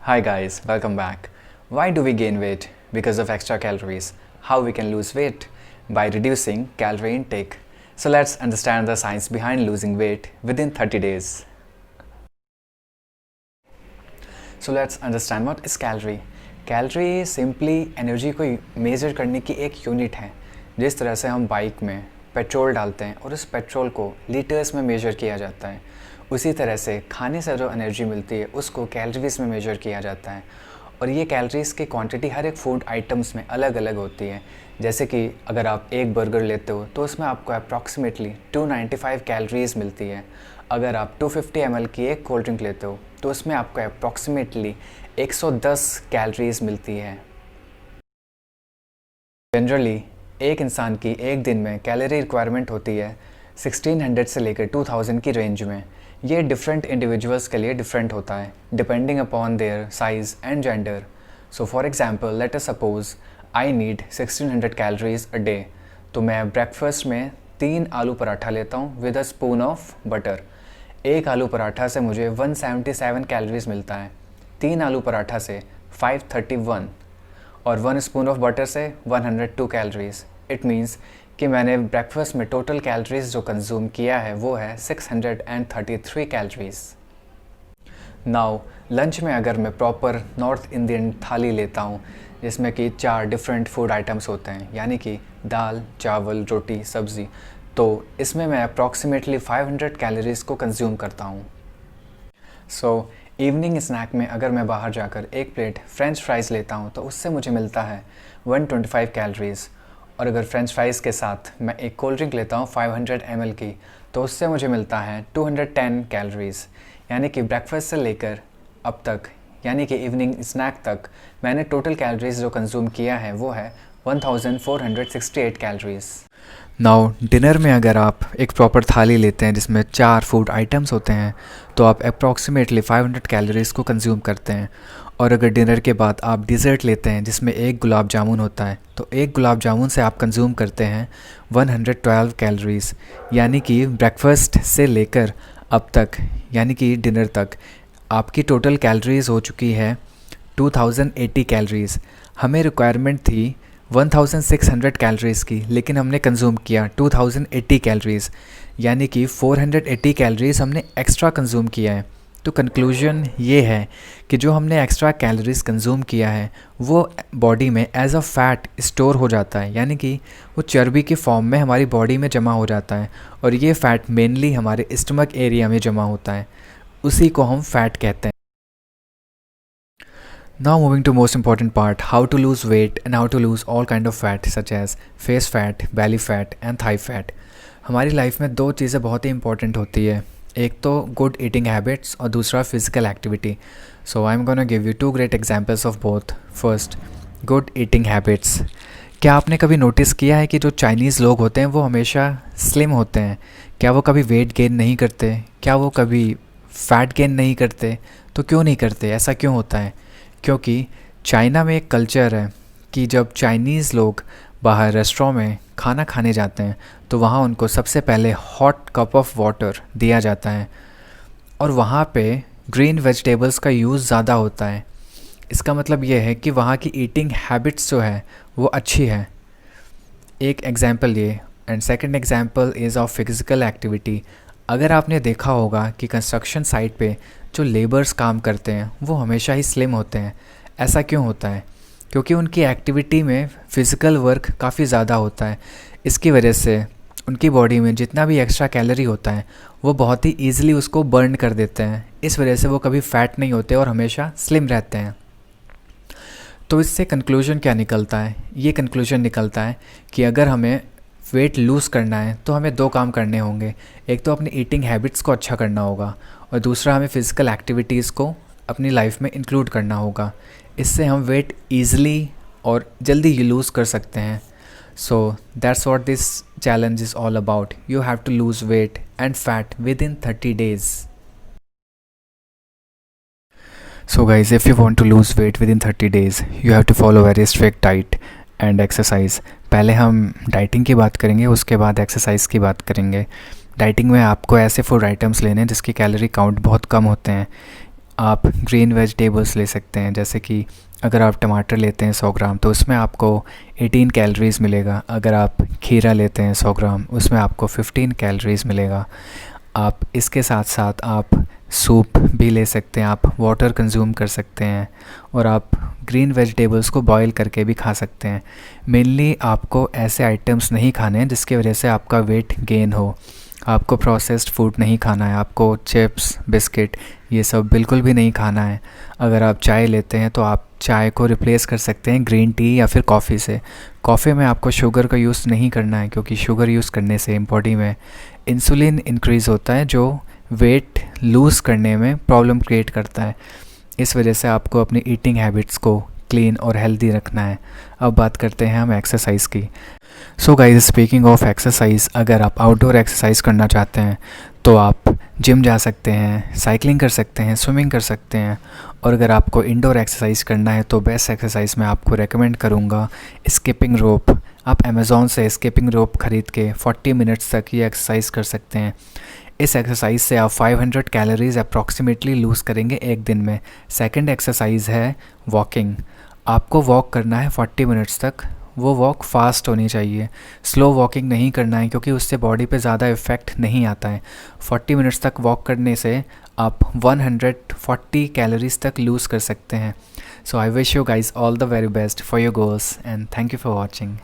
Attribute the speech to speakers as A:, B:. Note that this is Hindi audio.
A: Hi guys, welcome back. Why do we gain weight? Because of extra calories. How we can lose weight? By reducing calorie intake. So let's understand the science behind losing weight within 30 days. So let's understand what is calorie. Calorie simply energy को मेज़र करने की एक यूनिट है. जिस तरह से हम बाइक में पेट्रोल डालते हैं और उस पेट्रोल को लीटर्स में मेजर किया जाता है, उसी तरह से खाने से जो एनर्जी मिलती है उसको कैलोरीज़ में मेजर किया जाता है. और ये कैलोरीज़ की क्वांटिटी हर एक फूड आइटम्स में अलग अलग होती है. जैसे कि अगर आप एक बर्गर लेते हो तो उसमें आपको अप्रॉक्सीमेटली 295 कैलोरीज़ मिलती है. अगर आप 250 ml की एक कोल्ड ड्रिंक लेते हो तो उसमें आपको अप्रॉक्सीमेटली 110 कैलोरीज़ मिलती है. जनरली एक इंसान की एक दिन में कैलोरी रिक्वायरमेंट होती है 1600 से लेकर 2000 की रेंज में. ये डिफरेंट इंडिविजुअल्स के लिए डिफरेंट होता है depending upon their size and gender. So for example let us suppose I need 1600 calories a day. तो मैं ब्रेकफास्ट में 3 आलू पराठा लेता हूँ with a spoon of butter. एक आलू पराठा से मुझे 177 कैलोरीज मिलता है, 3 आलू पराठा से 531 और 1 स्पून ऑफ बटर से 102 कैलोरीज. इट मीन्स कि मैंने ब्रेकफास्ट में टोटल कैलोरीज जो कंज्यूम किया है वो है 633 कैलोरीज. नाउ लंच में अगर मैं प्रॉपर नॉर्थ इंडियन थाली लेता हूँ जिसमें कि 4 डिफरेंट फूड आइटम्स होते हैं, यानी कि दाल, चावल, रोटी, सब्ज़ी, तो इसमें मैं अप्रॉक्सीमेटली 500 कैलोरीज़ को कंज्यूम करता हूँ. सो इवनिंग स्नैक में अगर मैं बाहर जाकर एक प्लेट फ्रेंच फ्राइज़ लेता हूँ तो उससे मुझे मिलता है 125 कैलोरीज़. और अगर फ्रेंच फ्राइज़ के साथ मैं एक कोल्ड ड्रिंक लेता हूँ 500 ml की तो उससे मुझे मिलता है 210 कैलोरीज़. यानी कि ब्रेकफास्ट से लेकर अब तक यानी कि इवनिंग स्नैक तक मैंने टोटल कैलोरीज़ जो कंज्यूम किया है वो है 1468 कैलोरीज़. नाउ डिनर में अगर आप एक प्रॉपर थाली लेते हैं जिसमें 4 फूड आइटम्स होते हैं तो आप अप्रॉक्सीमेटली 500 कैलोरीज़ को कंज्यूम करते हैं. और अगर डिनर के बाद आप डिज़र्ट लेते हैं जिसमें एक गुलाब जामुन होता है तो एक गुलाब जामुन से आप कंज्यूम करते हैं 112 कैलोरीज़. यानी कि ब्रेकफास्ट से लेकर अब तक यानी कि डिनर तक आपकी टोटल कैलोरीज़ हो चुकी है 2080 कैलोरीज़. हमें रिक्वायरमेंट थी 1600 कैलोरीज़ की, लेकिन हमने कंज्यूम किया 2080 कैलोरीज़. यानी कि 480 कैलोरीज़ हमने एक्स्ट्रा कंज्यूम किया है. तो कंक्लूजन ये है कि जो हमने एक्स्ट्रा कैलोरीज़ कंज्यूम किया है वो बॉडी में एज अ फैट स्टोर हो जाता है, यानी कि वो चर्बी के फॉर्म में हमारी बॉडी में जमा हो जाता है. और ये फ़ैट मेनली हमारे स्टमक एरिया में जमा होता है, उसी को हम फैट कहते हैं. Now moving to most important part, how to lose weight and how to lose all kind of fat such as face fat, belly fat and thigh fat. हमारी लाइफ में 2 चीज़ें बहुत ही इंपॉर्टेंट होती है. एक तो गुड ईटिंग हैबिट्स और दूसरा physical activity. So I am gonna give you 2 great examples of both. First, good eating habits. क्या आपने कभी नोटिस किया है कि जो चाइनीज़ लोग होते हैं वो हमेशा स्लिम होते हैं? क्या वो कभी वेट गेन नहीं करते? क्या वो कभी फैट गेन नहीं करते? तो क्यों नहीं करते? ऐसा क्यों होता है? क्योंकि चाइना में एक कल्चर है कि जब चाइनीज़ लोग बाहर रेस्टोरेंट में खाना खाने जाते हैं तो वहाँ उनको सबसे पहले हॉट कप ऑफ वाटर दिया जाता है और वहाँ पे ग्रीन वेजिटेबल्स का यूज़ ज़्यादा होता है. इसका मतलब ये है कि वहाँ की ईटिंग हैबिट्स जो है वो अच्छी है. एक एग्जांपल ये. And second example is of physical activity. अगर आपने देखा होगा कि कंस्ट्रक्शन साइट पे जो लेबर्स काम करते हैं वो हमेशा ही स्लिम होते हैं. ऐसा क्यों होता है? क्योंकि उनकी एक्टिविटी में फ़िज़िकल वर्क काफ़ी ज़्यादा होता है. इसकी वजह से उनकी बॉडी में जितना भी एक्स्ट्रा कैलोरी होता है वो बहुत ही ईज़िली उसको बर्न कर देते हैं. इस वजह से वो कभी फ़ैट नहीं होते और हमेशा स्लिम रहते हैं. तो इससे कंक्लूजन क्या निकलता है? ये कंक्लूजन निकलता है कि अगर हमें वेट लूज़ करना है तो हमें 2 काम करने होंगे. एक तो अपनी ईटिंग हैबिट्स को अच्छा करना होगा और दूसरा हमें फ़िज़िकल एक्टिविटीज़ को अपनी लाइफ में इंक्लूड करना होगा. इससे हम वेट ईज़िली और जल्दी लूज़ कर सकते हैं. So that's what this challenge is all about. You have to lose weight and fat within 30 days. So guys, if you want to lose weight within 30 days, you have to follow very strict diet and exercise. पहले हम डाइटिंग की बात करेंगे, उसके बाद एक्सरसाइज की बात करेंगे. डाइटिंग में आपको ऐसे फूड आइटम्स लेने हैं जिसकी कैलोरी काउंट बहुत कम होते हैं आप ग्रीन वेजिटेबल्स ले सकते हैं, जैसे कि अगर आप टमाटर लेते हैं 100 ग्राम तो उसमें आपको 18 कैलोरीज़ मिलेगा। अगर आप खीरा लेते हैं 100 ग्राम उसमें आपको 15 कैलोरीज़ मिलेगा। आप इसके साथ साथ आप सूप भी ले सकते हैं, आप वाटर कंज्यूम कर सकते हैं और आप ग्रीन वेजिटेबल्स को बॉईल करके भी खा सकते हैं। मेनली आपको ऐसे आइटम्स नहीं खाने हैं जिसकी वजह से आपका वेट गेन हो। आपको प्रोसेस्ड फूड नहीं खाना है, आपको चिप्स बिस्किट ये सब बिल्कुल भी नहीं खाना है। अगर आप चाय लेते हैं तो आप चाय को रिप्लेस कर सकते हैं ग्रीन टी या फिर कॉफ़ी से। कॉफ़ी में आपको शुगर का यूज़ नहीं करना है, क्योंकि शुगर यूज़ करने से बॉडी में इंसुलिन इंक्रीज़ होता है जो वेट लूज़ करने में प्रॉब्लम क्रिएट करता है। इस वजह से आपको अपनी ईटिंग हैबिट्स को क्लीन और हेल्दी रखना है। अब बात करते हैं हम एक्सरसाइज़ की। So guys, speaking of exercise, अगर आप आउटडोर एक्सरसाइज करना चाहते हैं तो आप जिम जा सकते हैं, साइकिलिंग कर सकते हैं, स्विमिंग कर सकते हैं। और अगर आपको इंडोर एक्सरसाइज करना है तो बेस्ट एक्सरसाइज मैं आपको रेकमेंड करूँगा स्किपिंग रोप। आप अमेज़ॉन से स्किपिंग रोप ख़रीद के 40 मिनट्स तक ये एक्सरसाइज कर सकते हैं। इस एक्सरसाइज से आप 500 कैलोरीज़ अप्रॉक्सीमेटली लूज़ करेंगे एक दिन में। सेकंड एक्सरसाइज है वॉकिंग। आपको वॉक करना है 40 मिनट्स तक। वो वॉक फास्ट होनी चाहिए, स्लो वॉकिंग नहीं करना है, क्योंकि उससे बॉडी पे ज़्यादा इफ़ेक्ट नहीं आता है। 40 मिनट्स तक वॉक करने से आप 140 कैलोरीज़ तक लूज़ कर सकते हैं। So I wish you guys all the very best for your goals and thank you for watching.